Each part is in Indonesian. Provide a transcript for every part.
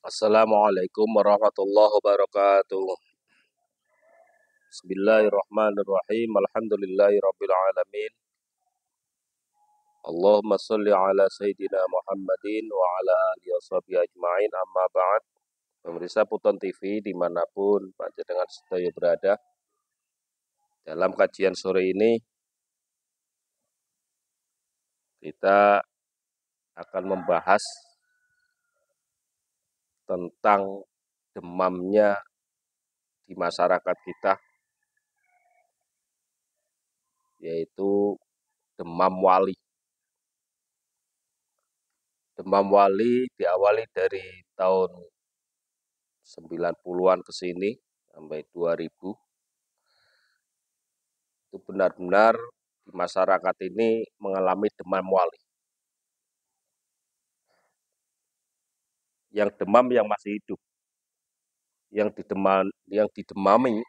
Assalamualaikum warahmatullahi wabarakatuh. Bismillahirrahmanirrahim. Alhamdulillahirabbil alamin. Allahumma shalli ala sayyidina Muhammadin wa ala alihi washabihi ajmain. Amma ba'd. Pemirsa Puton TV dimanapun panjenengan sedaya berada, dalam kajian sore ini kita akan membahas tentang demamnya di masyarakat kita, yaitu demam wali. Demam wali diawali dari tahun 90-an ke sini sampai 2000. Itu benar-benar di masyarakat ini mengalami demam wali. Yang demam yang masih hidup. Yang didemami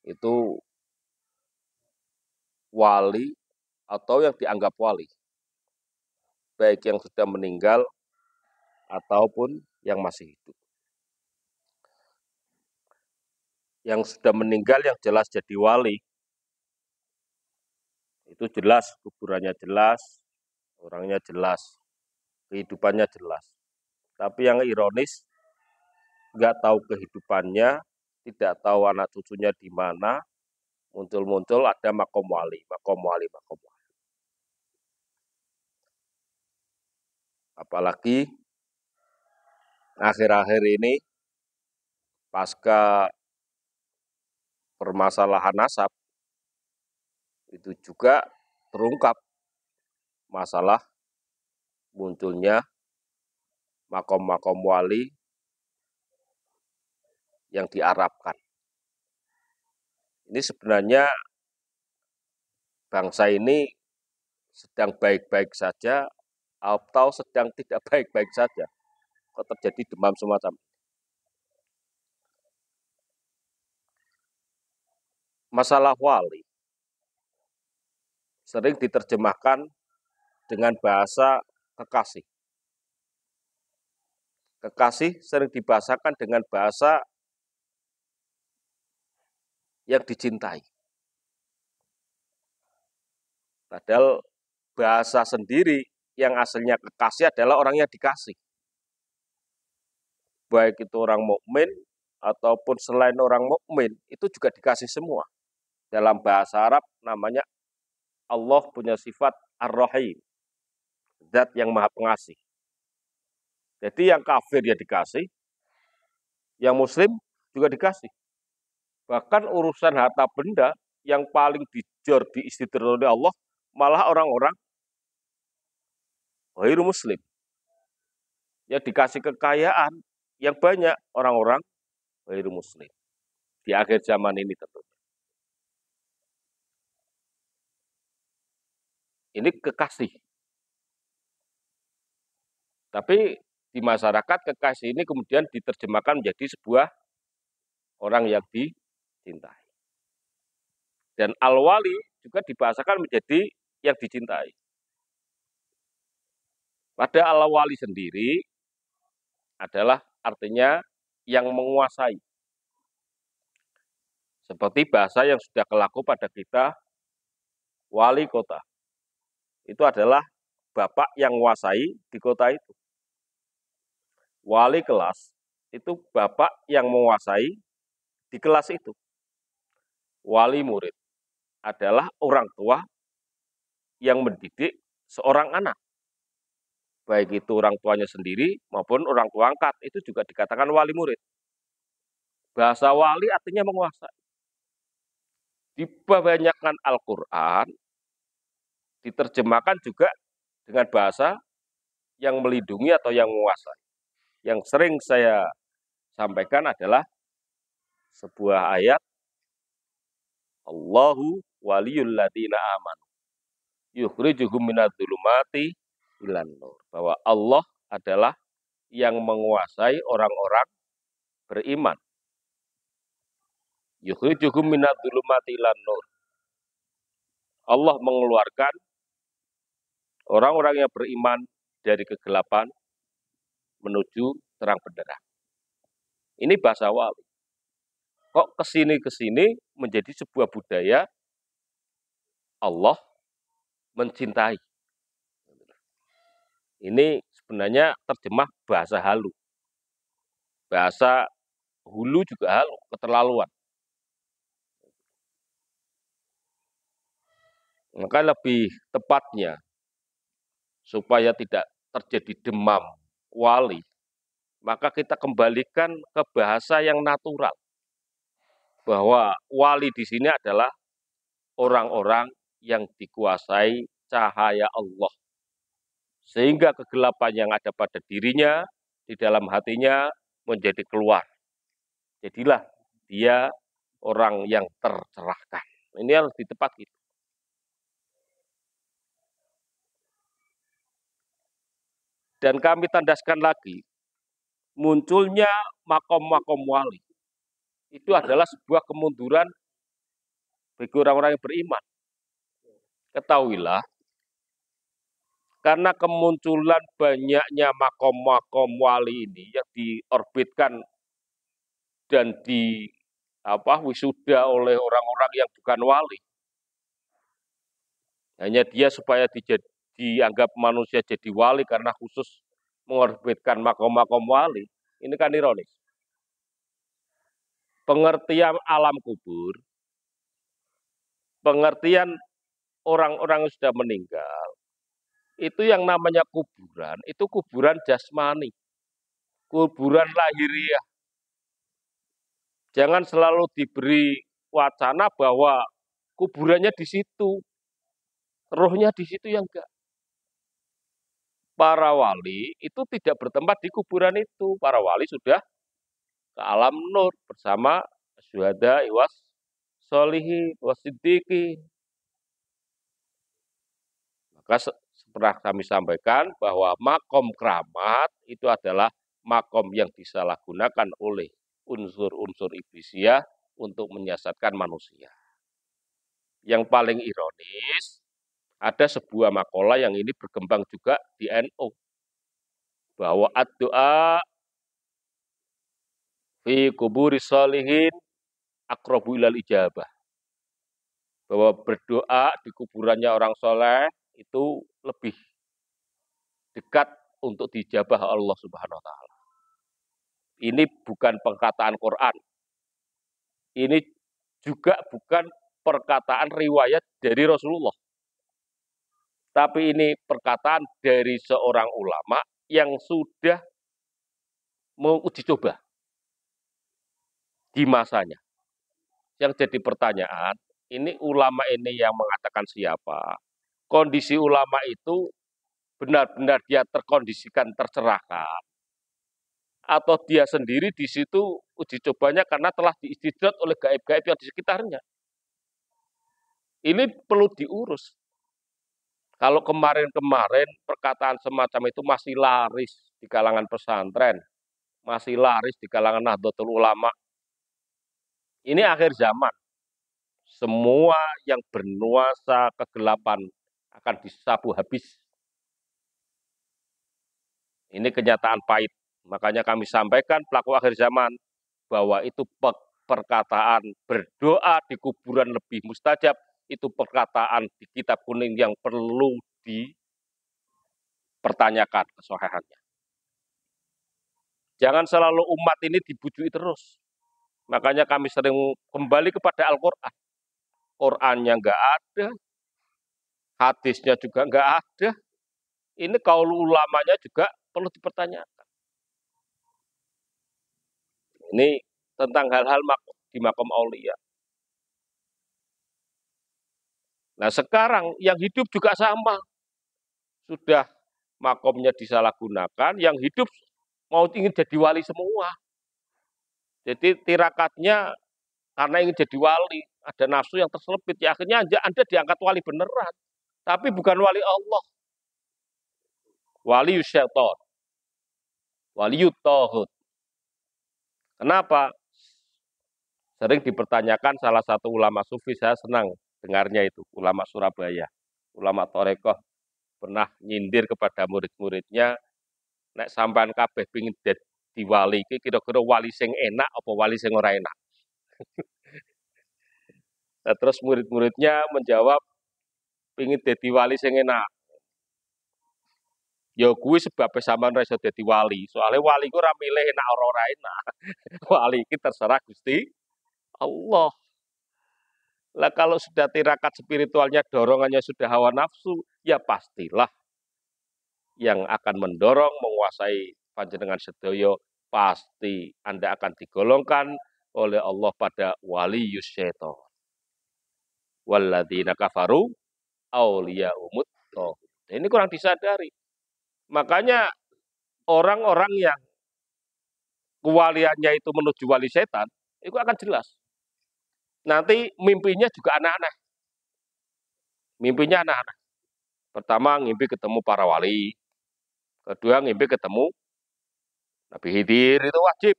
itu wali atau yang dianggap wali. Baik yang sudah meninggal ataupun yang masih hidup. Yang sudah meninggal yang jelas jadi wali. Itu jelas, kuburannya jelas, orangnya jelas, kehidupannya jelas. Tapi yang ironis, nggak tahu kehidupannya, tidak tahu anak cucunya di mana, muncul-muncul ada makom wali. Apalagi akhir-akhir ini, pasca permasalahan nasab, itu juga terungkap masalah munculnya makom-makom wali yang diarabkan. Ini sebenarnya bangsa ini sedang baik-baik saja atau sedang tidak baik-baik saja. Kok terjadi demam semacam ini? Masalah wali sering diterjemahkan dengan bahasa kekasih. Kekasih sering dibahasakan dengan bahasa yang dicintai. Padahal bahasa sendiri yang aslinya kekasih adalah orang yang dikasih. Baik itu orang mukmin ataupun selain orang mukmin, itu juga dikasih semua. Dalam bahasa Arab namanya Allah punya sifat Ar-Rahim, zat yang maha pengasih. Jadi yang kafir ya dikasih, yang muslim juga dikasih. Bahkan urusan harta benda yang paling dijor diistidraj oleh Allah, malah orang-orang ghairu muslim. Yang dikasih kekayaan yang banyak orang-orang ghairu muslim. Di akhir zaman ini tentunya. Ini kekasih. Tapi di masyarakat kekasih ini kemudian diterjemahkan menjadi sebuah orang yang dicintai. Dan al-wali juga dibahasakan menjadi yang dicintai. Pada al-wali sendiri adalah artinya yang menguasai. Seperti bahasa yang sudah kelaku pada kita, wali kota. Itu adalah bapak yang menguasai di kota itu. Wali kelas itu bapak yang menguasai di kelas itu. Wali murid adalah orang tua yang mendidik seorang anak. Baik itu orang tuanya sendiri maupun orang tua angkat, itu juga dikatakan wali murid. Bahasa wali artinya menguasai. Dibanyakan Al-Quran, diterjemahkan juga dengan bahasa yang melindungi atau yang menguasai. Yang sering saya sampaikan adalah sebuah ayat, Allahu waliyul ladina amanu yukhrijuhum minadh-dhulumati ilan nur. Bahwa Allah adalah yang menguasai orang-orang beriman. Yukhrijuhum minadh-dhulumati ilan nur. Allah mengeluarkan orang-orang yang beriman dari kegelapan menuju terang benderang. Ini bahasa wali. Kok kesini menjadi sebuah budaya Allah mencintai. Ini sebenarnya terjemah bahasa halu. Bahasa hulu juga halu, keterlaluan. Maka lebih tepatnya, supaya tidak terjadi demam wali, maka kita kembalikan ke bahasa yang natural. Bahwa wali di sini adalah orang-orang yang dikuasai cahaya Allah. Sehingga kegelapan yang ada pada dirinya, di dalam hatinya, menjadi keluar. Jadilah dia orang yang tercerahkan. Ini harus ditepat gitu. Dan kami tandaskan lagi, munculnya makom-makom wali. Itu adalah sebuah kemunduran bagi orang-orang yang beriman. Ketahuilah, karena kemunculan banyaknya makom-makom wali ini yang diorbitkan dan wisuda oleh orang-orang yang bukan wali. Hanya dia supaya dianggap manusia jadi wali karena khusus mengorbitkan makom-makom wali. Ini kan ironis. Pengertian alam kubur, pengertian orang-orang yang sudah meninggal, itu yang namanya kuburan, itu kuburan jasmani, kuburan lahiriah. Jangan selalu diberi wacana bahwa kuburannya di situ, rohnya di situ, yang enggak. Para wali itu tidak bertempat di kuburan itu. Para wali sudah ke alam nur bersama syuhada, was solihin, wasiddiqin. Maka pernah kami sampaikan bahwa makom keramat itu adalah makom yang disalahgunakan oleh unsur-unsur iblisiah untuk menyesatkan manusia. Yang paling ironis, ada sebuah makalah yang ini berkembang juga di NU, bahwa ad-doa fi kuburi sholihin aqrabu ilal ijabah. Bahwa berdoa di kuburannya orang soleh itu lebih dekat untuk dijabah Allah Subhanahu wa taala. Ini bukan perkataan Quran. Ini juga bukan perkataan riwayat dari Rasulullah. Tapi ini perkataan dari seorang ulama yang sudah menguji coba di masanya. Yang jadi pertanyaan, ini ulama ini yang mengatakan siapa? Kondisi ulama itu benar-benar dia terkondisikan, tercerahkan, atau dia sendiri di situ uji cobanya karena telah diistidrat oleh gaib-gaib yang di sekitarnya. Ini perlu diurus. Kalau kemarin-kemarin perkataan semacam itu masih laris di kalangan pesantren, masih laris di kalangan Nahdlatul Ulama. Ini akhir zaman. Semua yang bernuansa kegelapan akan disapu habis. Ini kenyataan pahit. Makanya kami sampaikan pelaku akhir zaman bahwa itu perkataan berdoa di kuburan lebih mustajab, itu perkataan di kitab kuning yang perlu dipertanyakan kesahihannya. Jangan selalu umat ini dibujui terus. Makanya kami sering kembali kepada Al-Quran. Qurannya nggak ada, hadisnya juga nggak ada. Ini kaul ulamanya juga perlu dipertanyakan. Ini tentang hal-hal di makom aulia. Nah sekarang yang hidup juga sama. Sudah makomnya disalahgunakan, yang hidup mau ingin jadi wali semua. Jadi tirakatnya karena ingin jadi wali, ada nafsu yang terselipit, ya akhirnya Anda diangkat wali beneran. Tapi bukan wali Allah. Wali syaitan. Wali tauhid. Kenapa? Sering dipertanyakan salah satu ulama sufi, saya senang dengarnya itu, ulama Surabaya, ulama Torekoh, pernah nyindir kepada murid-muridnya, nek sampean kabeh pingin dadi wali iki kira-kira wali sing enak apa wali sing ora enak. Nah, terus murid-muridnya menjawab, pingin dadi wali sing enak. Ya kuwi sebabnya sampean ora iso dadi wali. Soalnya wali ku ora milih enak ora enak. Wali iki terserah Gusti Allah. Lah kalau sudah tirakat spiritualnya dorongannya sudah hawa nafsu, ya pastilah yang akan mendorong menguasai panjenengan sedaya pasti Anda akan digolongkan oleh Allah pada waliyus syaitan. Walladzina kafaru auliyaumut thaghut. Ini kurang disadari. Makanya orang-orang yang kewaliannya itu menuju wali setan, itu akan jelas. Nanti mimpinya juga aneh-aneh. Mimpinya aneh-aneh. Pertama, ngimpi ketemu para wali. Kedua, ngimpi ketemu Nabi Khidir. Itu wajib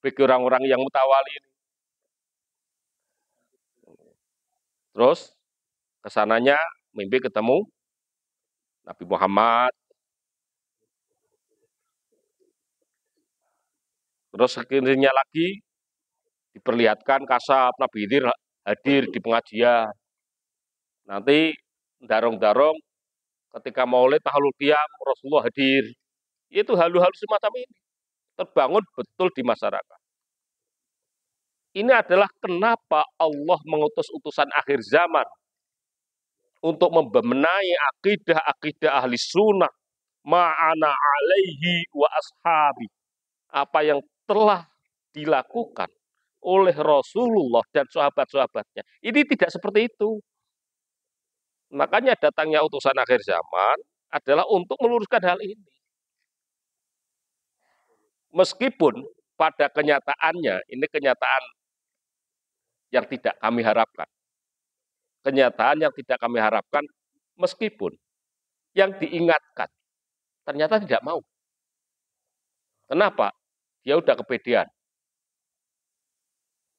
bagi orang-orang yang mutawali ini. Terus, kesananya mimpi ketemu Nabi Muhammad. Terus sekiranya lagi diperlihatkan kasab Nabi Khidir hadir di pengajian. Nanti darong-darong ketika maulid tahlul qiyam Rasulullah hadir. Itu halu-halu semacam ini terbangun betul di masyarakat. Ini adalah kenapa Allah mengutus utusan akhir zaman untuk membenahi akidah ahli sunnah ma'ana alaihi wa ashabi. Apa yang telah dilakukan oleh Rasulullah dan sahabat-sahabatnya. Ini tidak seperti itu. Makanya datangnya utusan akhir zaman adalah untuk meluruskan hal ini. Meskipun pada kenyataannya, ini kenyataan yang tidak kami harapkan. Kenyataan yang tidak kami harapkan, meskipun yang diingatkan ternyata tidak mau. Kenapa? Dia udah kepedean.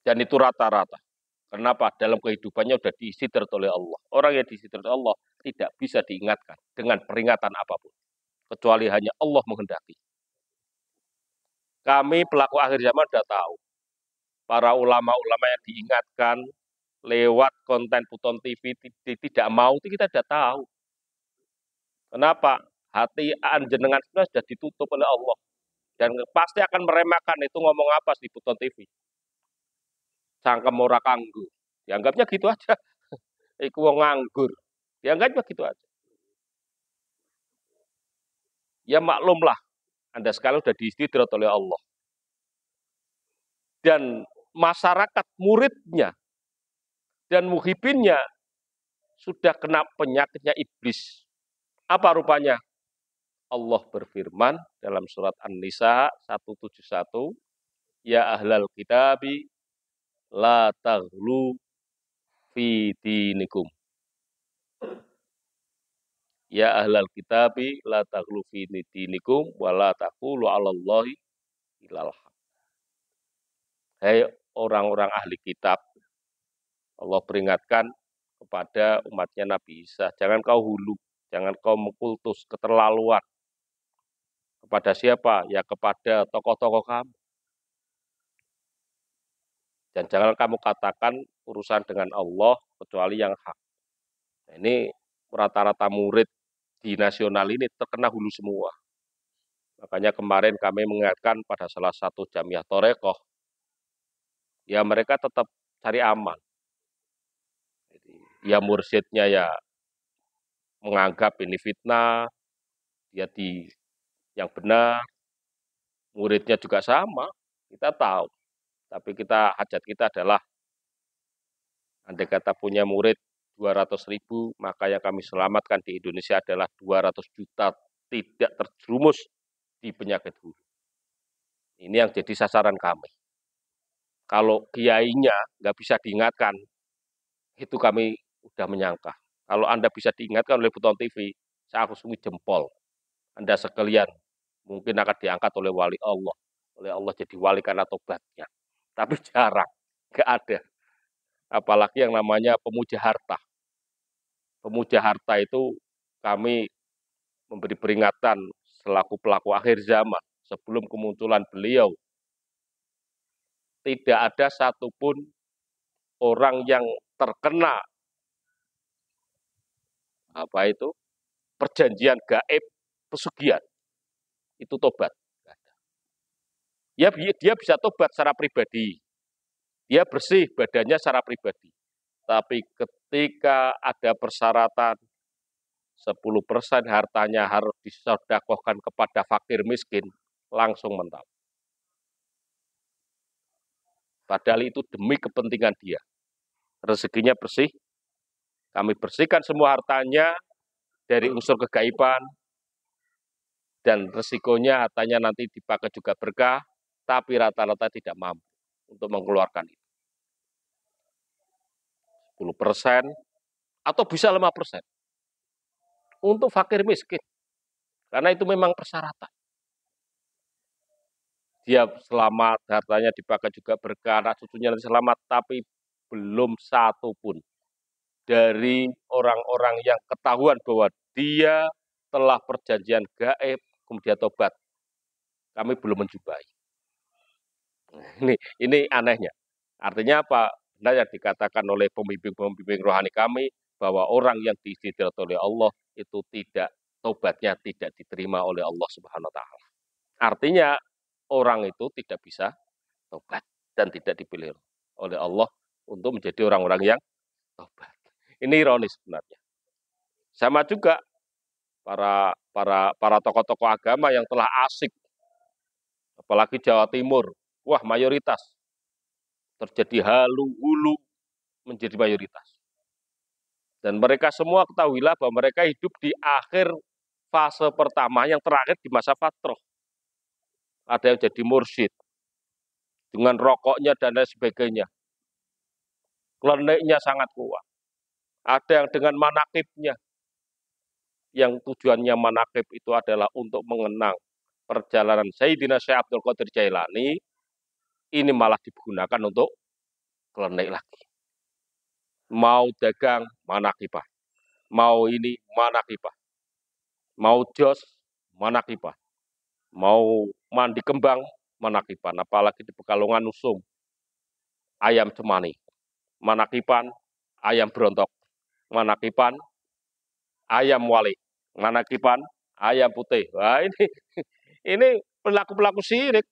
Dan itu rata-rata. Kenapa? Dalam kehidupannya udah disidrat oleh Allah. Orang yang disidrat oleh Allah tidak bisa diingatkan dengan peringatan apapun. Kecuali hanya Allah menghendaki. Kami pelaku akhir zaman sudah tahu. Para ulama-ulama yang diingatkan lewat konten Buton TV tidak mau, itu kita sudah tahu. Kenapa? Hati jenengan sudah ditutup oleh Allah. Dan pasti akan meremehkan itu ngomong apa di Buton TV. Cangkem ora kanggo. Dianggapnya gitu aja. Iku wong nganggur. Dianggapnya gitu aja. Ya maklumlah, Anda sekarang sudah diistidrat oleh Allah. Dan masyarakat muridnya dan muhibinnya sudah kena penyakitnya iblis. Apa rupanya? Allah berfirman dalam surat An-Nisa 171, Ya ahlal kitabi la taghlu fi dinikum. Ya ahlal kitabi la taghlu fi dinikum wa la taqulu 'alallahi illal haq. Hai orang-orang ahli kitab, Allah peringatkan kepada umatnya Nabi Isa, jangan kau hulu, jangan kau mengkultus keterlaluan. Kepada siapa? Ya kepada tokoh-tokoh kamu. Dan jangan kamu katakan urusan dengan Allah kecuali yang hak. Nah, ini rata-rata murid di nasional ini terkena hulu semua. Makanya kemarin kami mengingatkan pada salah satu jamiah Torekoh, ya mereka tetap cari aman. Jadi, ya mursyidnya ya menganggap ini fitnah, dia yang benar, muridnya juga sama, kita tahu. Tapi hajat kita adalah, andai kata punya murid 200.000, maka yang kami selamatkan di Indonesia adalah 200 juta tidak terjerumus di penyakit hulu. Ini yang jadi sasaran kami. Kalau kiainya nggak bisa diingatkan, itu kami udah menyangka. Kalau Anda bisa diingatkan oleh Buton TV, saya akui jempol. Anda sekalian mungkin akan diangkat oleh wali Allah. Oleh Allah jadi wali karena tobatnya. Tapi jarang, nggak ada. Apalagi yang namanya pemuja harta. Pemuja harta itu kami memberi peringatan selaku pelaku akhir zaman. sebelum kemunculan beliau, tidak ada satupun orang yang terkena perjanjian gaib pesugihan itu tobat. Ya, dia bisa tobat secara pribadi, dia bersih badannya secara pribadi. Tapi ketika ada persyaratan 10% hartanya harus disedekahkan kepada fakir miskin, langsung mental. Padahal itu demi kepentingan dia. Rezekinya bersih, kami bersihkan semua hartanya dari unsur kegaiban, dan resikonya hartanya nanti dipakai juga berkah, tapi rata-rata tidak mampu untuk mengeluarkan itu. 10% atau bisa 5% untuk fakir miskin. Karena itu memang persyaratan. Dia selamat, hartanya dipakai juga berkah, anak cucunya nanti selamat, tapi belum satu pun dari orang-orang yang ketahuan bahwa dia telah perjanjian gaib, kemudian tobat. Kami belum menjumpai. Ini anehnya. Artinya apa? Benar yang dikatakan oleh pembimbing-pembimbing rohani kami, bahwa orang yang diistidraj oleh Allah itu tobatnya tidak diterima oleh Allah Subhanahu wa taala. Artinya orang itu tidak bisa tobat dan tidak dipilih oleh Allah untuk menjadi orang-orang yang tobat. Ini ironis sebenarnya. Sama juga para tokoh-tokoh agama yang telah asik, apalagi Jawa Timur, wah mayoritas terjadi halu hulu menjadi mayoritas. Dan mereka semua ketahuilah bahwa mereka hidup di akhir fase pertama yang terakhir di masa fatrah. Ada yang jadi mursyid dengan rokoknya dan lain sebagainya. Kliniknya sangat kuat. Ada yang dengan manakibnya, yang tujuannya manakib itu adalah untuk mengenang perjalanan Sayyidina Syekh Abdul Qadir Jailani, ini malah digunakan untuk klinik lagi. Mau dagang, manakibah. Mau ini, manakibah. Mau jos, manakibah. Mau mandi kembang, manakiban. Apalagi di Pekalongan Usung, ayam cemani. Manakiban, ayam berontok. Manakiban, ayam wali. Manakiban, ayam putih. Wah, ini pelaku-pelaku syirik.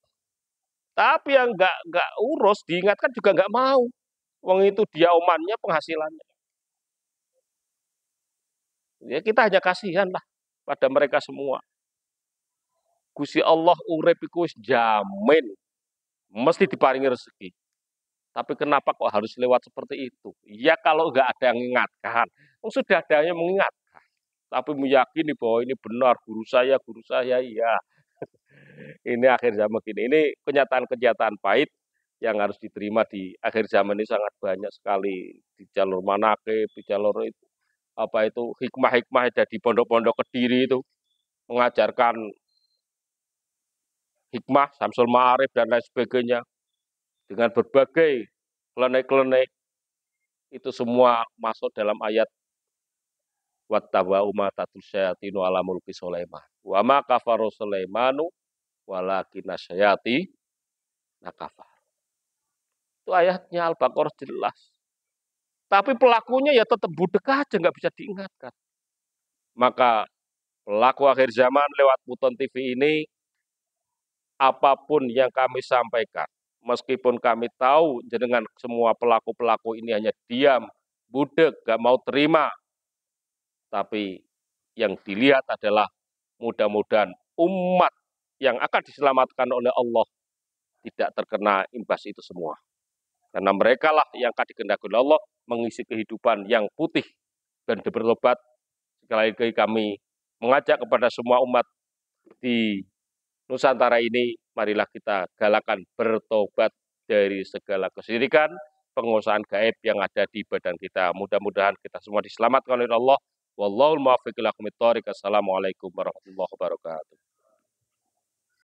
Tapi yang nggak urus, diingatkan juga nggak mau. Wong itu dia omannya, penghasilannya. Ya kita hanya kasihan lah pada mereka semua. Gusti Allah urip iku wis jamin mesti diparingi rezeki. Tapi kenapa kok harus lewat seperti itu? Ya kalau nggak ada yang mengingatkan, sudah ada yang mengingatkan. Tapi meyakini bahwa ini benar, guru saya, iya. Ini akhir zaman gini. Ini kenyataan-kenyataan pahit yang harus diterima di akhir zaman ini sangat banyak sekali. Di jalur manakib, di jalur itu. Apa itu, hikmah-hikmah ada di pondok-pondok Kediri itu. Mengajarkan hikmah, Samsul Ma'arif, dan lain sebagainya. Dengan berbagai klenik-klenik, itu semua masuk dalam ayat wattaba'u ma tatlus syayatinu ala mulki Sulaiman. Wa ma kafaru Sulaimanu walakinna syayati nakafar. Itu ayatnya Al-Baqarah jelas. Tapi pelakunya ya tetap budek aja, nggak bisa diingatkan. Maka pelaku akhir zaman lewat Buton TV ini, apapun yang kami sampaikan, meskipun kami tahu dengan semua pelaku-pelaku ini hanya diam, budek, gak mau terima, tapi yang dilihat adalah mudah-mudahan umat yang akan diselamatkan oleh Allah tidak terkena imbas itu semua. Karena mereka lah yang akan dikehendaki oleh Allah mengisi kehidupan yang putih dan bertobat. Sekali lagi kami mengajak kepada semua umat di Nusantara ini, marilah kita galakan bertobat dari segala kesyirikan, penguasaan gaib yang ada di badan kita. Mudah-mudahan kita semua diselamatkan oleh Allah. Wallahul muwaffiq ila aqwamit thoriq. Assalamualaikum warahmatullahi wabarakatuh.